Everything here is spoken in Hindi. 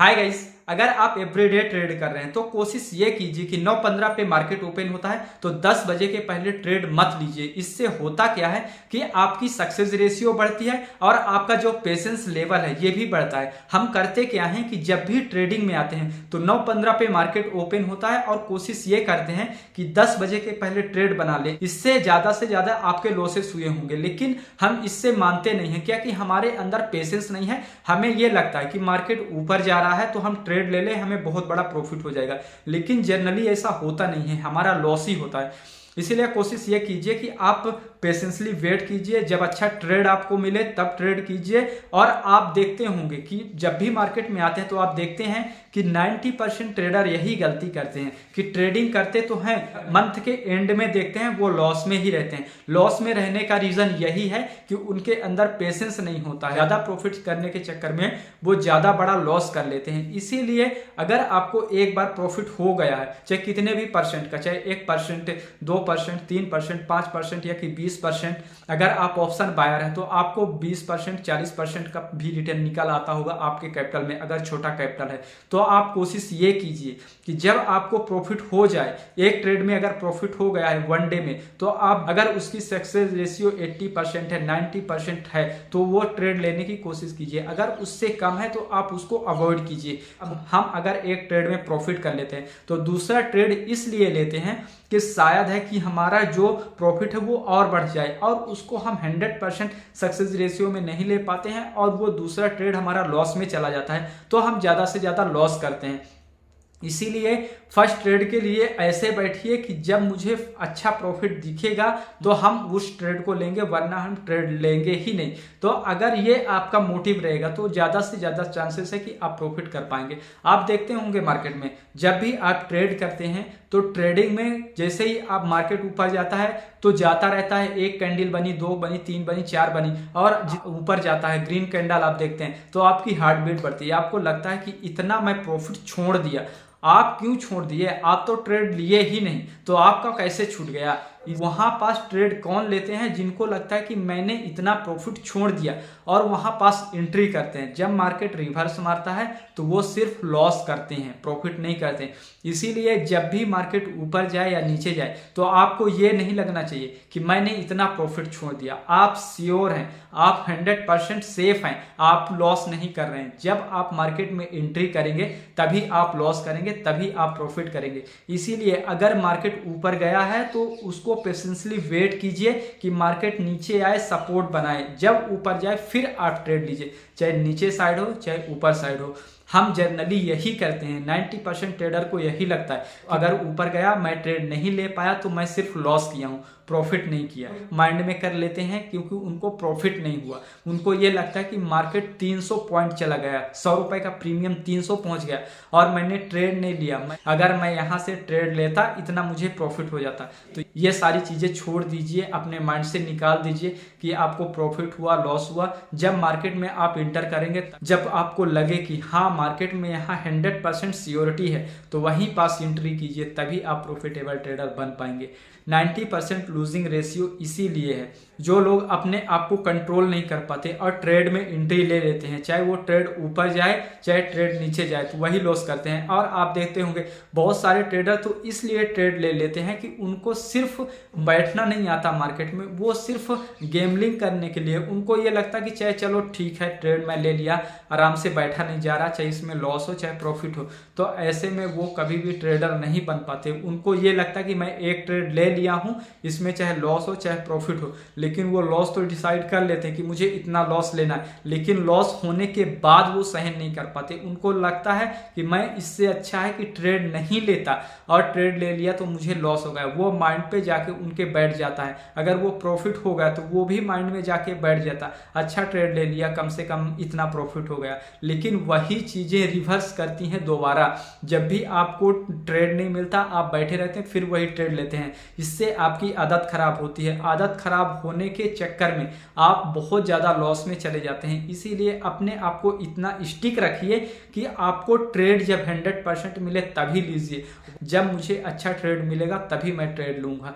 हाय गाइस, अगर आप एवरीडे ट्रेड कर रहे हैं तो कोशिश ये कीजिए कि 9:15 पे मार्केट ओपन होता है तो 10 बजे के पहले ट्रेड मत लीजिए। इससे होता क्या है कि आपकी सक्सेस रेशियो बढ़ती है और आपका जो पेशेंस लेवल है ये भी बढ़ता है। हम करते क्या हैं कि जब भी ट्रेडिंग में आते हैं तो 9:15 पे मार्केट ओपन होता है और कोशिश ये करते हैं कि 10 बजे के पहले ट्रेड बना ले। इससे ज्यादा आपके लॉसेस हुए होंगे, लेकिन हम इससे मानते नहीं है क्या कि हमारे अंदर पेशेंस नहीं है। हमें ये लगता है कि मार्केट ऊपर जा रहा है तो हम ट्रेड ले ले, हमें बहुत बड़ा प्रॉफिट हो जाएगा, लेकिन जनरली ऐसा होता नहीं है, हमारा लॉस ही होता है। इसीलिए कोशिश ये कीजिए कि आप पेशेंसली वेट कीजिए, जब अच्छा ट्रेड आपको मिले तब ट्रेड कीजिए। और आप देखते होंगे कि जब भी मार्केट में आते हैं तो आप देखते हैं कि 90% ट्रेडर यही गलती करते हैं कि ट्रेडिंग करते तो हैं, मंथ के एंड में देखते हैं वो लॉस में ही रहते हैं। लॉस में रहने का रीजन यही है कि उनके अंदर पेशेंस नहीं होता है, ज्यादा प्रॉफिट करने के चक्कर में वो ज्यादा बड़ा लॉस कर लेते हैं। इसीलिए अगर आपको एक बार प्रॉफिट हो गया है, चाहे कितने भी परसेंट का, चाहे 1%, 2%, 3%, 5% या कि 20%, अगर आप ऑप्शन बायर हैं तो आपको 20%, 40% का भी रिटर्न निकल आता होगा आपके कैपिटल में, अगर छोटा कैपिटल है तो आप कोशिश ये कीजिए कि जब आपको प्रॉफिट हो जाए, एक ट्रेड में अगर प्रॉफिट हो गया है वन डे में, तो आप अगर उसकी सक्सेस रेशियो 80% है, 90% है, तो वो ट्रेड लेने की कोशिश कीजिए। अगर उससे कम है तो आप उसको अवॉइड कीजिए। अब हम अगर एक ट्रेड में प्रॉफिट कर लेते हैं तो दूसरा ट्रेड इसलिए लेते हैं कि शायद है कि हमारा जो प्रॉफिट है वो और बढ़ जाए, और उसको हम 100% सक्सेस रेशियो में नहीं ले पाते हैं और वो दूसरा ट्रेड हमारा लॉस में चला जाता है, तो हम ज़्यादा से ज़्यादा लॉस करते हैं। इसीलिए फर्स्ट ट्रेड के लिए ऐसे बैठिए कि जब मुझे अच्छा प्रॉफिट दिखेगा तो हम उस ट्रेड को लेंगे, वरना हम ट्रेड लेंगे ही नहीं। तो अगर ये आपका मोटिव रहेगा तो ज़्यादा से ज़्यादा चांसेस है कि आप प्रॉफिट कर पाएंगे। आप देखते होंगे मार्केट में जब भी आप ट्रेड करते हैं तो ट्रेडिंग में जैसे ही आप मार्केट ऊपर जाता है तो जाता रहता है, एक कैंडल बनी, 2 बनी, 3 बनी, 4 बनी और ऊपर जाता है, ग्रीन कैंडल आप देखते हैं तो आपकी हार्ट बीट बढ़ती है। आपको लगता है कि इतना मैं प्रॉफिट छोड़ दिया। आप क्यों छोड़ दिए? आप तो ट्रेड लिए ही नहीं, तो आपका कैसे छूट गया? वहां पास ट्रेड कौन लेते हैं? जिनको लगता है कि मैंने इतना प्रॉफिट छोड़ दिया, और वहां पास एंट्री करते हैं। जब मार्केट रिवर्स मारता है तो वो सिर्फ लॉस करते हैं, प्रॉफिट नहीं करते। इसीलिए जब भी मार्केट ऊपर जाए या नीचे जाए तो आपको ये नहीं लगना चाहिए कि मैंने इतना प्रॉफिट छोड़ दिया। आप श्योर हैं, आप 100% सेफ हैं, आप लॉस नहीं कर रहे हैं। जब आप मार्केट में एंट्री करेंगे तभी आप लॉस करेंगे, तभी आप प्रॉफिट करेंगे। इसीलिए अगर मार्केट ऊपर गया है तो उसको पेशेंसली वेट कीजिए कि मार्केट नीचे आए, सपोर्ट बनाए, जब ऊपर जाए फिर आप ट्रेड लीजिए, चाहे नीचे साइड हो चाहे ऊपर साइड हो। हम जनरली यही करते हैं, 90% ट्रेडर को यही लगता है अगर ऊपर गया मैं ट्रेड नहीं ले पाया तो मैं सिर्फ लॉस किया हूं, प्रॉफिट नहीं किया। माइंड में कर लेते हैं क्योंकि उनको प्रॉफिट नहीं हुआ। उनको ये लगता है कि मार्केट 300 पॉइंट चला गया, 100 रुपए का प्रीमियम 300 पहुंच गया और मैंने ट्रेड नहीं लिया। अगर मैं यहां से ट्रेड लेता इतना मुझे प्रॉफिट हो जाता। तो ये सारी चीजें छोड़ दीजिए, अपने माइंड से निकाल दीजिए कि आपको प्रॉफिट हुआ लॉस हुआ। जब मार्केट में आप इंटर करेंगे, जब आपको लगे कि हाँ मार्केट में यहाँ 100% सियोरिटी है, तो वहीं पास एंट्री कीजिए, तभी आप प्रॉफिटेबल ट्रेडर बन पाएंगे। 90% लूजिंग रेशियो इसीलिए है, जो लोग अपने आप को कंट्रोल नहीं कर पाते और ट्रेड में एंट्री ले लेते हैं, चाहे वो ट्रेड ऊपर जाए चाहे ट्रेड नीचे जाए, तो वही लॉस करते हैं। और आप देखते होंगे बहुत सारे ट्रेडर तो इसलिए ट्रेड ले लेते हैं कि उनको सिर्फ बैठना नहीं आता मार्केट में, वो सिर्फ गेमलिंग करने के लिए। उनको ये लगता है कि चाहे चलो ठीक है ट्रेड मैं ले लिया, आराम से बैठा नहीं जा रहा, चाहे इसमें लॉस हो चाहे प्रॉफिट हो। तो ऐसे में वो कभी भी ट्रेडर नहीं बन पाते। उनको ये लगता है कि मैं एक ट्रेड ले लिया हूं, इसमें चाहे लॉस हो चाहे प्रॉफिट हो, लेकिन वो लॉस तो डिसाइड कर लेते हैं कि मुझे इतना लॉस लेना है, लेकिन लॉस होने के बाद वो सहन नहीं कर पाते। उनको लगता है कि मैं इससे अच्छा है कि ट्रेड नहीं लेता, और ट्रेड ले लिया तो मुझे लॉस हो गया। वो माइंड पे जाके उनके बैठ जाता है। अगर वो प्रॉफिट हो गया तो वो भी माइंड में जाके बैठ जाता, अच्छा ट्रेड ले लिया, कम से कम इतना प्रॉफिट हो गया। लेकिन वही चीजें रिवर्स करती हैं दोबारा। जब भी आपको ट्रेड नहीं मिलता आप बैठे रहते हैं, फिर वही ट्रेड लेते हैं। इससे आपकी आदत खराब होती है। आदत खराब होने के चक्कर में आप बहुत ज्यादा लॉस में चले जाते हैं। इसीलिए अपने आप को इतना स्टिक रखिए कि आपको ट्रेड जब 100% मिले तभी लीजिए। जब मुझे अच्छा ट्रेड मिलेगा तभी मैं ट्रेड लूंगा।